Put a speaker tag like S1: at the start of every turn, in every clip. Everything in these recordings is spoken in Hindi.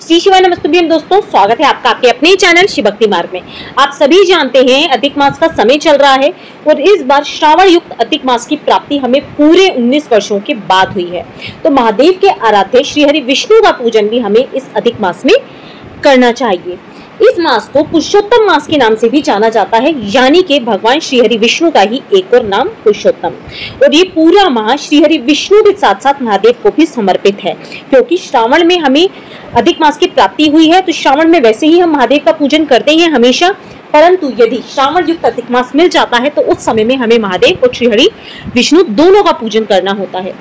S1: श्री शिवाय नमस्तुभ्यं दोस्तों, स्वागत है आपका आपके अपने चैनल शिव भक्ति मार्ग में। आप सभी जानते हैं अधिक मास का समय चल रहा है और इस बार श्रावण युक्त अधिक मास की प्राप्ति हमें पूरे 19 वर्षों के बाद हुई है। तो महादेव के आराध्य श्री हरि विष्णु का पूजन भी हमें इस अधिक मास में करना चाहिए। इस मास को पुरुषोत्तम मास के नाम से भी जाना जाता है, यानी कि भगवान श्री हरि विष्णु का ही एक और नाम पुरुषोत्तम। और ये पूरा माह श्री हरि विष्णु के साथ साथ महादेव को भी समर्पित है, क्योंकि श्रावण में हमें अधिक मास की प्राप्ति हुई है। तो श्रावण में वैसे ही हम महादेव का पूजन करते हैं हमेशा, परंतु यदि श्रावण युक्त अधिक मास मिल जाता है तो उस समय में हमें महादेव और श्री हरि विष्णु दोनों का पूजन करना होता है।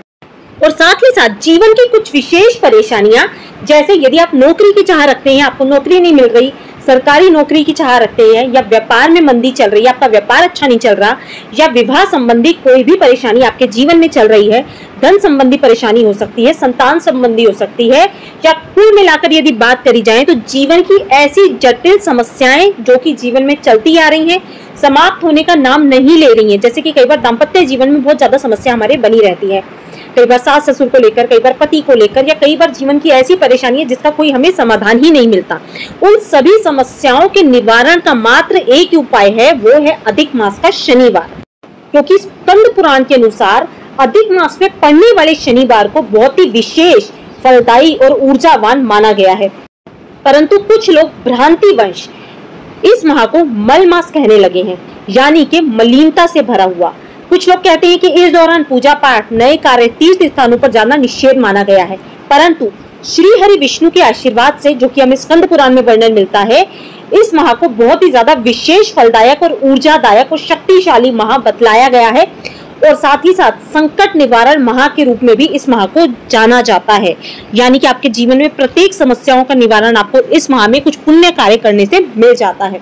S1: और साथ ही साथ जीवन की कुछ विशेष परेशानियां, जैसे यदि आप नौकरी की चाह रखते हैं, आपको नौकरी नहीं मिल रही, सरकारी नौकरी की चाह रखते हैं, या व्यापार में मंदी चल रही है, आपका व्यापार अच्छा नहीं चल रहा, या विवाह संबंधी कोई भी परेशानी आपके जीवन में चल रही है, धन संबंधी परेशानी हो सकती है, संतान संबंधी हो सकती है, या कुल मिलाकर यदि बात करी जाए तो जीवन की ऐसी जटिल समस्याएं जो कि जीवन में चलती आ रही हैं, समाप्त होने का नाम नहीं ले रही हैं। जैसे कि कई बार दाम्पत्य जीवन में बहुत ज्यादा समस्या हमारे बनी रहती है, कई बार सास ससुर को लेकर, कई बार पति को लेकर, या कई बार जीवन की ऐसी परेशानी है जिसका कोई हमें समाधान ही नहीं मिलता। उन सभी समस्याओं के निवारण का मात्र एक ही उपाय है, वो है अधिक मास का शनिवार। क्योंकि स्कंद पुराण के अनुसार अधिक मास में पड़ने वाले शनिवार को बहुत ही विशेष, फलदायी और ऊर्जावान माना गया है। परंतु कुछ लोग भ्रांतिवश इस माह को मल मास कहने लगे हैं, यानी कि मलिनता से भरा हुआ। कुछ लोग कहते हैं कि इस दौरान पूजा पाठ, नए कार्य, तीर्थ स्थानों पर जाना निषेध माना गया है। परंतु श्री हरि विष्णु के आशीर्वाद से, जो कि हमें स्कंद पुराण में वर्णन मिलता है, इस माह को बहुत ही ज्यादा विशेष, फलदायक और ऊर्जादायक और शक्तिशाली माह बतलाया गया है। और साथ ही साथ संकट निवारण माह के रूप में भी इस माह को जाना जाता है, यानी कि आपके जीवन में प्रत्येक समस्याओं का निवारण आपको इस माह में कुछ पुण्य कार्य करने से मिल जाता है।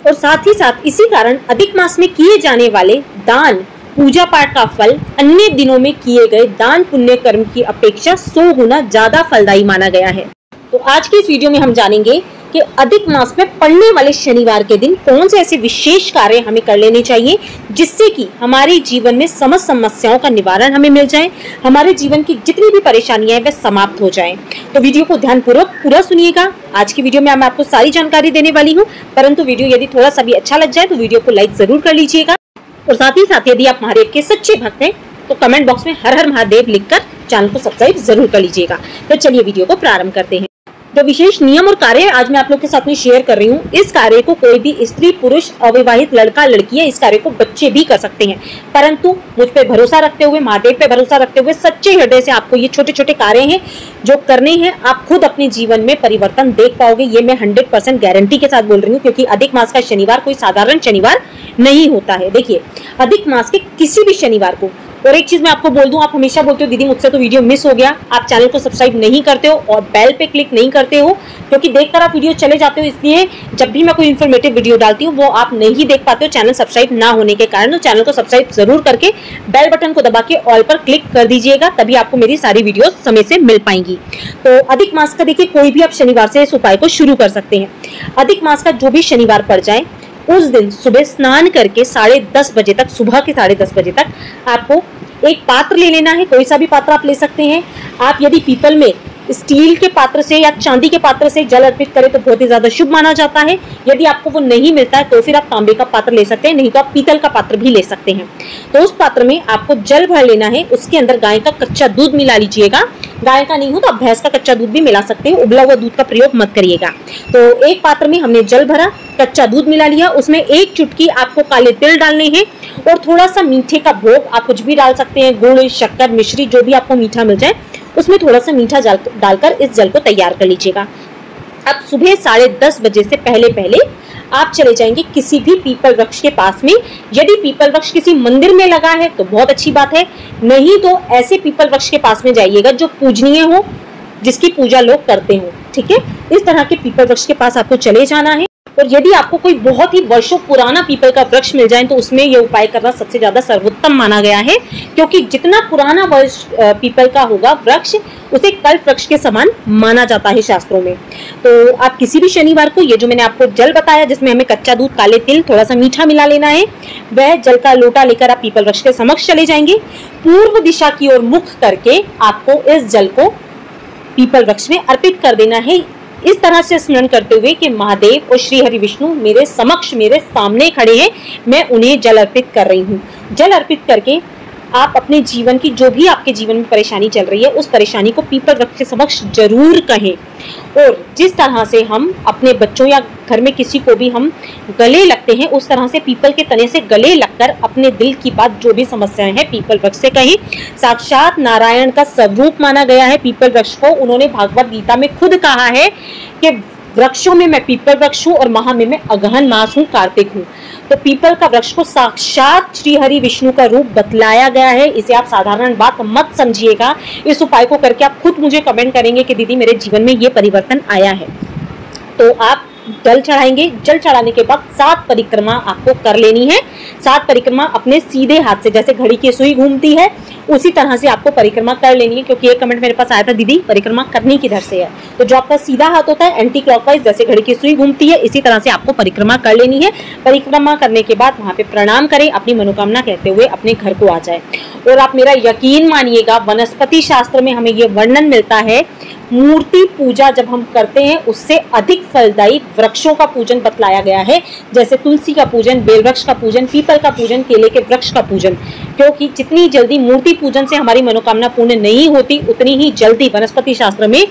S1: और साथ ही साथ इसी कारण अधिक मास में किए जाने वाले दान, पूजा पाठ का फल अन्य दिनों में किए गए दान पुण्य कर्म की अपेक्षा 100 गुना ज्यादा फलदायी माना गया है। तो आज की इस वीडियो में हम जानेंगे कि अधिक मास में पड़ने वाले शनिवार के दिन कौन से ऐसे विशेष कार्य हमें कर लेने चाहिए, जिससे कि हमारे जीवन में समस्त समस्याओं का निवारण हमें मिल जाए, हमारे जीवन की जितनी भी परेशानियां हैं वे समाप्त हो जाएं। तो वीडियो को ध्यानपूर्वक पूरा सुनिएगा। आज की वीडियो में मैं आपको सारी जानकारी देने वाली हूँ, परंतु वीडियो यदि थोड़ा सा भी अच्छा लग जाए तो वीडियो को लाइक जरूर कर लीजिएगा। और साथ ही साथ यदि आप महादेव के सच्चे भक्त हैं तो कमेंट बॉक्स में हर हर महादेव लिखकर चैनल को सब्सक्राइब जरूर कर लीजिएगा। तो चलिए वीडियो को प्रारंभ करते हैं। जो विशेष नियम और कार्य आज मैं आप लोग के साथ में शेयर कर रही हूँ, इस कार्य को कोई भी स्त्री, पुरुष, अविवाहित लड़का, लड़की है, इस कार्य को बच्चे भी कर सकते हैं। परंतु मुझ पे भरोसा रखते हुए, महादेव पे भरोसा रखते हुए, सच्चे हृदय से आपको ये छोटे छोटे कार्य हैं जो करने हैं, आप खुद अपने जीवन में परिवर्तन देख पाओगे। ये मैं 100% गारंटी के साथ बोल रही हूँ, क्योंकि अधिक मास का शनिवार कोई साधारण शनिवार नहीं होता है। देखिए, अधिक मास के किसी भी शनिवार को, और एक चीज मैं आपको बोल दूं, आप हमेशा बोलते हो दीदी मुझसे तो वीडियो मिस हो गया, आप चैनल को सब्सक्राइब नहीं करते हो और बेल पे क्लिक नहीं करते हो, क्योंकि देखकर आप वीडियो चले जाते हो। इसलिए जब भी मैं कोई इन्फॉर्मेटिव वीडियो डालती हूँ वो आप नहीं देख पाते हो, चैनल सब्सक्राइब ना होने के कारण। तो चैनल को सब्सक्राइब जरूर करके बेल बटन को दबा के ऑल पर क्लिक कर दीजिएगा, तभी आपको मेरी सारी वीडियो समय से मिल पाएंगी। तो अधिक मास का देखिए, कोई भी आप शनिवार से इस उपाय को शुरू कर सकते हैं। अधिक मास का जो भी शनिवार पड़ जाए उस दिन सुबह स्नान करके 10:30 बजे तक, सुबह के 10:30 बजे तक आपको एक पात्र ले लेना है। कोई सा भी पात्र आप ले सकते हैं। आप यदि पीतल में, स्टील के पात्र से या चांदी के पात्र से जल अर्पित करें तो बहुत ही ज्यादा शुभ माना जाता है। यदि आपको वो नहीं मिलता है तो फिर आप तांबे का पात्र ले सकते हैं, नहीं तो आप पीतल का पात्र भी ले सकते हैं। तो उस पात्र में आपको जल भर लेना है, उसके अंदर गाय का कच्चा दूध मिला लीजिएगा। गाय का नहीं हो तो आप भैंस का कच्चा दूध भी मिला सकते हैं, उबला हुआ दूध का प्रयोग मत करिएगा। तो एक पात्र में हमने जल भरा, कच्चा दूध मिला लिया, उसमें एक चुटकी आपको काले तिल डालने हैं और थोड़ा सा मीठे का भोग, आप कुछ भी डाल सकते हैं, गुड़, शक्कर, मिश्री, जो भी आपको मीठा मिल जाए उसमें थोड़ा सा मीठा डालकर इस जल को तैयार कर लीजिएगा। अब सुबह 10:30 बजे से पहले पहले आप चले जाएंगे किसी भी पीपल वृक्ष के पास में। यदि पीपल वृक्ष किसी मंदिर में लगा है तो बहुत अच्छी बात है, नहीं तो ऐसे पीपल वृक्ष के पास में जाइएगा जो पूजनीय हो, जिसकी पूजा लोग करते हो। ठीक है, इस तरह के पीपल वृक्ष के पास आपको चले जाना है। और यदि आपको कोई बहुत ही वर्षों पुराना पीपल का वृक्ष मिल जाए तो उसमें यह उपाय करना सबसे ज्यादा सर्वोत्तम माना गया है, क्योंकि जितना पुराना वर्ष पीपल का होगा वृक्ष, उसे कल्प वृक्ष के समान माना जाता है शास्त्रों में। तो आप किसी भी शनिवार को, ये जो मैंने आपको जल बताया जिसमें हमें कच्चा दूध, काले तिल, थोड़ा सा मीठा मिला लेना है, वह जल का लोटा लेकर आप पीपल वृक्ष के समक्ष चले जाएंगे। पूर्व दिशा की ओर मुख करके आपको इस जल को पीपल वृक्ष में अर्पित कर देना है, इस तरह से स्मरण करते हुए कि महादेव और श्री हरि विष्णु मेरे समक्ष, मेरे सामने खड़े हैं, मैं उन्हें जल अर्पित कर रही हूँ। जल अर्पित करके आप अपने जीवन की जो भी आपके जीवन में परेशानी चल रही है उस परेशानी को पीपल वृक्ष के समक्ष जरूर कहें। और जिस तरह से हम अपने बच्चों या घर में किसी को भी हम गले लगते हैं, उस तरह से पीपल के तने से गले लगकर अपने दिल की बात, जो भी समस्याएं हैं, पीपल वृक्ष से कहें। साक्षात नारायण का स्वरूप माना गया है पीपल वृक्ष को। उन्होंने भागवत गीता में खुद कहा है कि वृक्षों में मैं पीपल वृक्ष हूँ और महा में मैं अगहन मास हूँ, कार्तिक हूँ। तो पीपल का वृक्ष को साक्षात श्री हरि विष्णु का रूप बतलाया गया है। इसे आप साधारण बात मत समझिएगा। इस उपाय को करके आप खुद मुझे कमेंट करेंगे कि दीदी मेरे जीवन में ये परिवर्तन आया है। तो आप जल चढ़ाएंगे। जल चढ़ाने के बाद 7 परिक्रमा आपको कर लेनी है। 7 परिक्रमा अपने सीधे हाथ से, जैसे घड़ी की सुई घूमती है उसी तरह से आपको परिक्रमा कर लेनी है। क्योंकि एक कमेंट मेरे पास आया था, दीदी परिक्रमा करनी किधर से है। तो जो आपका सीधा हाथ होता है एंटी क्लॉकवाइज, जैसे घड़ी की सुई घूमती है, इसी तरह से आपको परिक्रमा कर लेनी है। परिक्रमा करने के बाद वहां पे प्रणाम करें, अपनी मनोकामना कहते हुए अपने घर को आ जाए। और आप मेरा यकीन मानिएगा, वनस्पति शास्त्र में हमें ये वर्णन मिलता है, मूर्ति पूजा जब हम करते हैं उससे अधिक फलदायी वृक्षों का पूजन बतलाया गया है। जैसे तुलसी का पूजन, बेल वृक्ष का पूजन, पीपल का पूजन, केले के वृक्ष का पूजन। क्योंकि जितनी जल्दी मूर्ति पूजन से हमारी मनोकामना पूर्ण नहीं होती, उतनी ही जल्दी वनस्पति शास्त्र में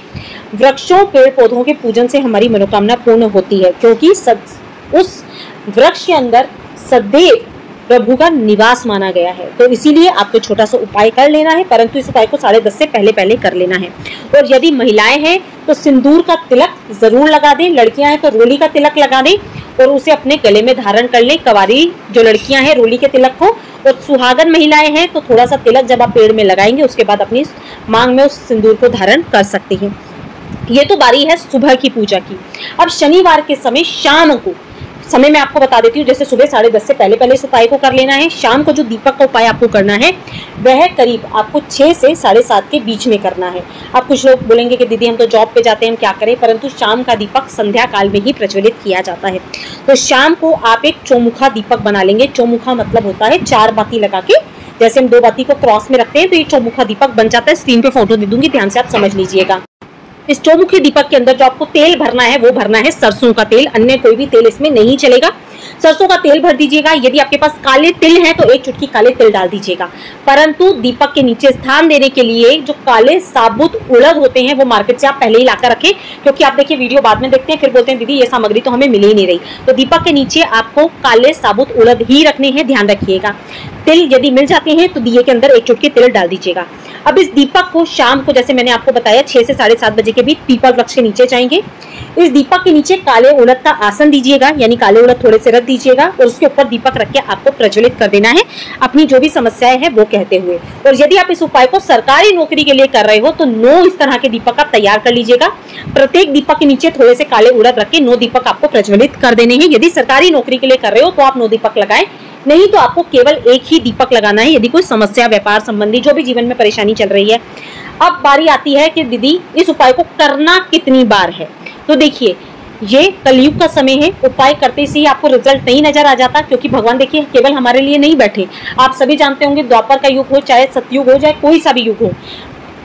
S1: वृक्षों, पेड़ पौधों के पूजन से हमारी मनोकामना पूर्ण होती है। क्योंकि उस वृक्ष के अंदर सदैव प्रभु का निवास माना गया है। तो इसीलिए आपको छोटा सा उपाय कर लेना है, परंतु इस उपाय को 10:30 से पहले कर लेना है। और यदि महिलाएं हैं तो सिंदूर का तिलक जरूर लगा दें, लड़कियां हैं तो रोली का तिलक लगा दें और उसे अपने गले में धारण कर लें। कवारी जो लड़कियां हैं रोली के तिलक को, और सुहागन महिलाएं हैं तो थोड़ा सा तिलक जब आप पेड़ में लगाएंगे उसके बाद अपनी मांग में उस सिंदूर को धारण कर सकते हैं। ये तो बारी है सुबह की पूजा की। अब शनिवार के समय, शाम को समय मैं आपको बता देती हूँ। जैसे सुबह 10:30 से पहले इस उपाय को कर लेना है। शाम को जो दीपक का उपाय आपको करना है वह करीब आपको 6 से 7:30 के बीच में करना है। अब कुछ लोग बोलेंगे कि दीदी हम तो जॉब पे जाते हैं, हम क्या करें, परंतु शाम का दीपक संध्या काल में ही प्रज्वलित किया जाता है। तो शाम को आप एक चौमुखा दीपक बना लेंगे। चौमुखा मतलब होता है 4 बाती लगा के, जैसे हम 2 बाती को क्रॉस में रखते हैं तो ये चौमुखा दीपक बन जाता है। स्क्रीन पे फोटो दे दूंगी, ध्यान से आप समझ लीजिएगा। इस चौमुखी दीपक के अंदर जो आपको तेल भरना है वो भरना है सरसों का तेल, अन्य कोई भी तेल इसमें नहीं चलेगा। सरसों का तेल भर दीजिएगा। यदि आपके पास काले तिल हैं तो 1 चुटकी काले तिल डाल दीजिएगा। परंतु दीपक के नीचे स्थान देने के लिए जो काले साबुत उड़द होते हैं वो मार्केट से आप पहले ही लाकर रखें। क्योंकि आप देखिए वीडियो बाद में देखते हैं फिर बोलते हैं दीदी ये सामग्री तो हमें मिल ही नहीं रही। तो दीपक के नीचे आपको काले साबुत उड़द ही रखने हैं, ध्यान रखिएगा। तिल यदि मिल जाते हैं तो दिए के अंदर 1 चुटकी तिल डाल दीजिएगा। अब इस दीपक को शाम को, जैसे मैंने आपको बताया, 6 से 7:30 बजे के बीच पीपल वृक्ष के नीचे जाएंगे। इस दीपक के नीचे काले उड़द का आसन दीजिएगा, यानी काले उड़द थोड़े से रख दीजिएगा और उसके ऊपर दीपक रख के आपको प्रज्वलित कर देना है अपनी जो भी समस्याएं हैं वो कहते हुए। और यदि आप इस उपाय को सरकारी नौकरी के लिए कर रहे हो तो 9 इस तरह के दीपक आप तैयार कर लीजिएगा। प्रत्येक दीपक के नीचे थोड़े से काले उड़द रख के 9 दीपक आपको प्रज्वलित कर देने हैं। यदि सरकारी नौकरी के लिए कर रहे हो तो आप 9 दीपक लगाएं, नहीं तो आपको केवल 1 ही दीपक लगाना है यदि कोई समस्या, व्यापार संबंधी जो भी जीवन में परेशानी चल रही है। अब बारी आती है कि दीदी इस उपाय को करना कितनी बार है। तो देखिए, ये कलयुग का समय है। उपाय करते से ही आपको रिजल्ट नहीं नजर आ जाता, क्योंकि भगवान देखिए केवल हमारे लिए नहीं बैठे। आप सभी जानते होंगे द्वापर का युग हो, चाहे सतयुग हो, चाहे कोई सा भी युग हो,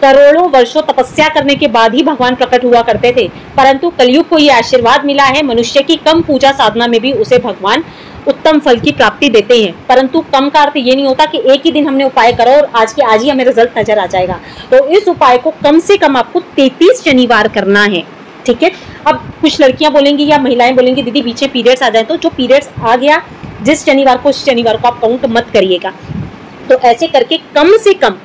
S1: करोड़ों वर्षों तपस्या करने के बाद ही भगवान प्रकट हुआ करते थे। परंतु कलयुग को ये आशीर्वाद मिला है, मनुष्य की कम पूजा साधना में भी उसे भगवान उत्तम फल की प्राप्ति देते हैं। परंतु कम का अर्थ ये नहीं होता कि एक ही दिन हमने उपाय करा और आज के आज ही हमें रिजल्ट नजर आ जाएगा। तो इस उपाय को कम से कम आपको 33 शनिवार करना है, ठीक है। अब कुछ लड़कियां बोलेंगी या महिलाएं बोलेंगी दीदी बीच में पीरियड्स आ जाए, तो जो पीरियड्स आ गया जिस शनिवार को, उस शनिवार को आप काउंट मत करिएगा। तो ऐसे करके कम से कम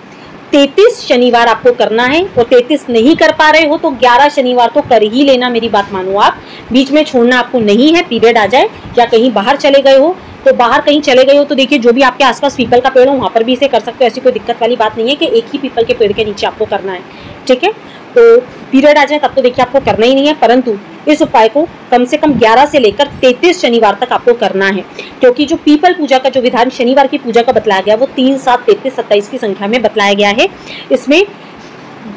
S1: 33 शनिवार आपको करना है। और 33 नहीं कर पा रहे हो तो 11 शनिवार तो कर ही लेना, मेरी बात मानो आप, बीच में छोड़ना आपको नहीं है। पीरियड आ जाए या कहीं बाहर चले गए हो तो बाहर कहीं चले गए हो तो देखिए जो भी आपके आसपास पीपल का पेड़ हो वहां पर भी इसे कर सकते हो। ऐसी कोई दिक्कत वाली बात नहीं है कि एक ही पीपल के पेड़ के नीचे आपको करना है, ठीक है। तो पीरियड आ जाए तब तो देखिए आपको करना ही नहीं है, परंतु इस उपाय को कम से कम 11 से लेकर 33 शनिवार तक आपको करना है। क्योंकि जो पीपल पूजा का जो विधान शनिवार की पूजा का बतलाया गया वो 3, 7, 33, 27 की संख्या में बतलाया गया है। इसमें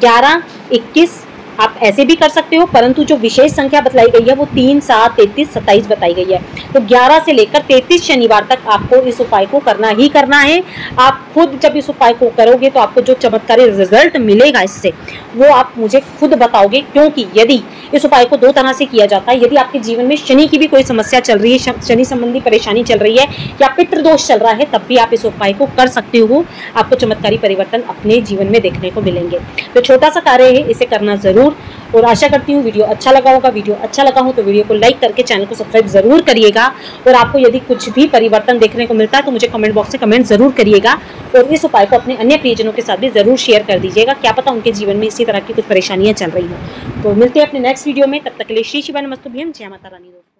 S1: 11, 21, आप ऐसे भी कर सकते हो, परंतु जो विशेष संख्या बतलाई गई है वो 3, 7, 33, 27 बताई गई है। तो 11 से लेकर 33 शनिवार तक आपको इस उपाय को करना ही करना है। आप खुद जब इस उपाय को करोगे तो आपको जो चमत्कारी रिजल्ट मिलेगा इससे, वो आप मुझे खुद बताओगे। क्योंकि यदि इस उपाय को 2 तरह से किया जाता है, यदि आपके जीवन में शनि की भी कोई समस्या चल रही है, शनि संबंधी परेशानी चल रही है या पितृदोष चल रहा है, तब भी आप इस उपाय को कर सकते हो। आपको चमत्कारी परिवर्तन अपने जीवन में देखने को मिलेंगे। तो छोटा सा कार्य है, इसे करना जरूर। और आशा करती हूँ वीडियो अच्छा लगा होगा। वीडियो अच्छा लगा हो तो वीडियो को लाइक करके चैनल को सब्सक्राइब जरूर करिएगा। और आपको यदि कुछ भी परिवर्तन देखने को मिलता है तो मुझे कमेंट बॉक्स में कमेंट जरूर करिएगा। और इस उपाय को अपने अन्य प्रियजनों के साथ भी जरूर शेयर कर दीजिएगा। क्या पता उनके जीवन में इसी तरह की कुछ परेशानियां चल रही हो। तो मिलते हैं अपने नेक्स्ट वीडियो में, तब तक के लिए श्री शिवाय नमस्तुभ्यं, जय माता रानी।